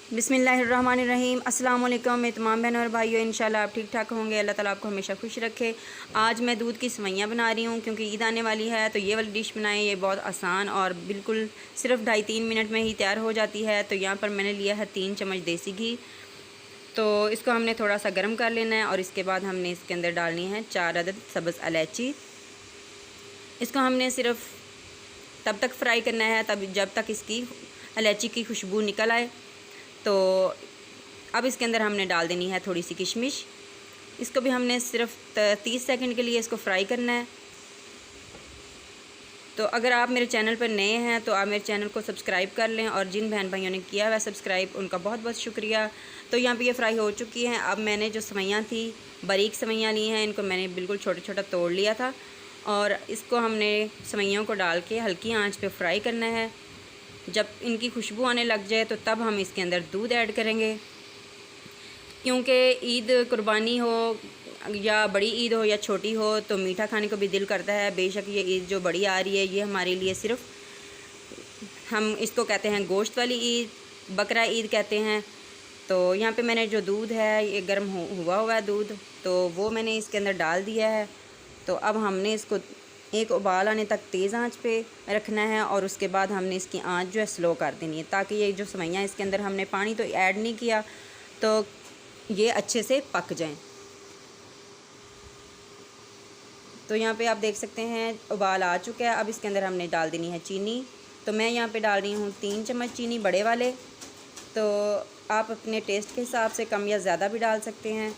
बिस्मिल्लाहिर्रहमानिर्रहीम। अस्सलाम वालेकुम मेरे तमाम बहनों और भाइयों, इंशाल्लाह आप ठीक ठाक होंगे। अल्लाह ताला आपको हमेशा खुश रखे। आज मैं दूध की सेवइयाँ बना रही हूँ क्योंकि ईद आने वाली है, तो ये वाली डिश बनाएं। ये बहुत आसान और बिल्कुल सिर्फ 2.5-3 मिनट में ही तैयार हो जाती है। तो यहाँ पर मैंने लिया है 3 चम्मच देसी घी। तो इसको हमने थोड़ा सा गर्म कर लेना है और इसके बाद हमने इसके अंदर डालनी है 4 अदद सब्ज़ इलायची। इसको हमने सिर्फ तब तक फ्राई करना है जब तक इसकी इलायची की खुशबू निकल आए। तो अब इसके अंदर हमने डाल देनी है थोड़ी सी किशमिश। इसको भी हमने सिर्फ 30 सेकंड के लिए इसको फ्राई करना है। तो अगर आप मेरे चैनल पर नए हैं तो आप मेरे चैनल को सब्सक्राइब कर लें, और जिन बहन भाइयों ने किया हुआ सब्सक्राइब उनका बहुत बहुत शुक्रिया। तो यहाँ पे ये फ्राई हो चुकी हैं। अब मैंने जो सेवइयाँ थी बारीक सेवइयाँ ली हैं, इनको मैंने बिल्कुल छोटा छोटा तोड़ लिया था और इसको हमने सेवइयों को डाल के हल्की आंच पे फ्राई करना है। जब इनकी खुशबू आने लग जाए तो तब हम इसके अंदर दूध ऐड करेंगे, क्योंकि ईद कुर्बानी हो या बड़ी ईद हो या छोटी हो तो मीठा खाने को भी दिल करता है। बेशक ये ईद जो बड़ी आ रही है ये हमारे लिए सिर्फ, हम इसको कहते हैं गोश्त वाली ईद, बकरा ईद कहते हैं। तो यहाँ पे मैंने जो दूध है ये गर्म हुआ है दूध, तो वो मैंने इसके अंदर डाल दिया है। तो अब हमने इसको एक उबाल आने तक तेज़ आंच पे रखना है और उसके बाद हमने इसकी आंच जो है स्लो कर देनी है, ताकि ये जो सेवइयाँ इसके अंदर हमने पानी तो ऐड नहीं किया तो ये अच्छे से पक जाएं। तो यहाँ पे आप देख सकते हैं उबाल आ चुका है। अब इसके अंदर हमने डाल देनी है चीनी। तो मैं यहाँ पे डाल रही हूँ 3 चम्मच चीनी, बड़े वाले। तो आप अपने टेस्ट के हिसाब से कम या ज़्यादा भी डाल सकते हैं।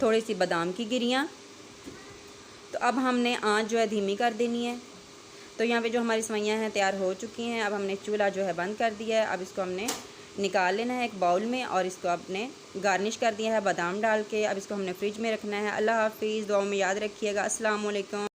थोड़ी सी बादाम की गिरियाँ। तो अब हमने आंच जो है धीमी कर देनी है। तो यहाँ पे जो हमारी सेवइयाँ हैं तैयार हो चुकी हैं। अब हमने चूल्हा जो है बंद कर दिया है। अब इसको हमने निकाल लेना है एक बाउल में और इसको आपने गार्निश कर दिया है बादाम डाल के। अब इसको हमने फ्रिज में रखना है। अल्लाह हाफ़िज़। दुआ में याद रखिएगा। अस्सलाम वालेकुम।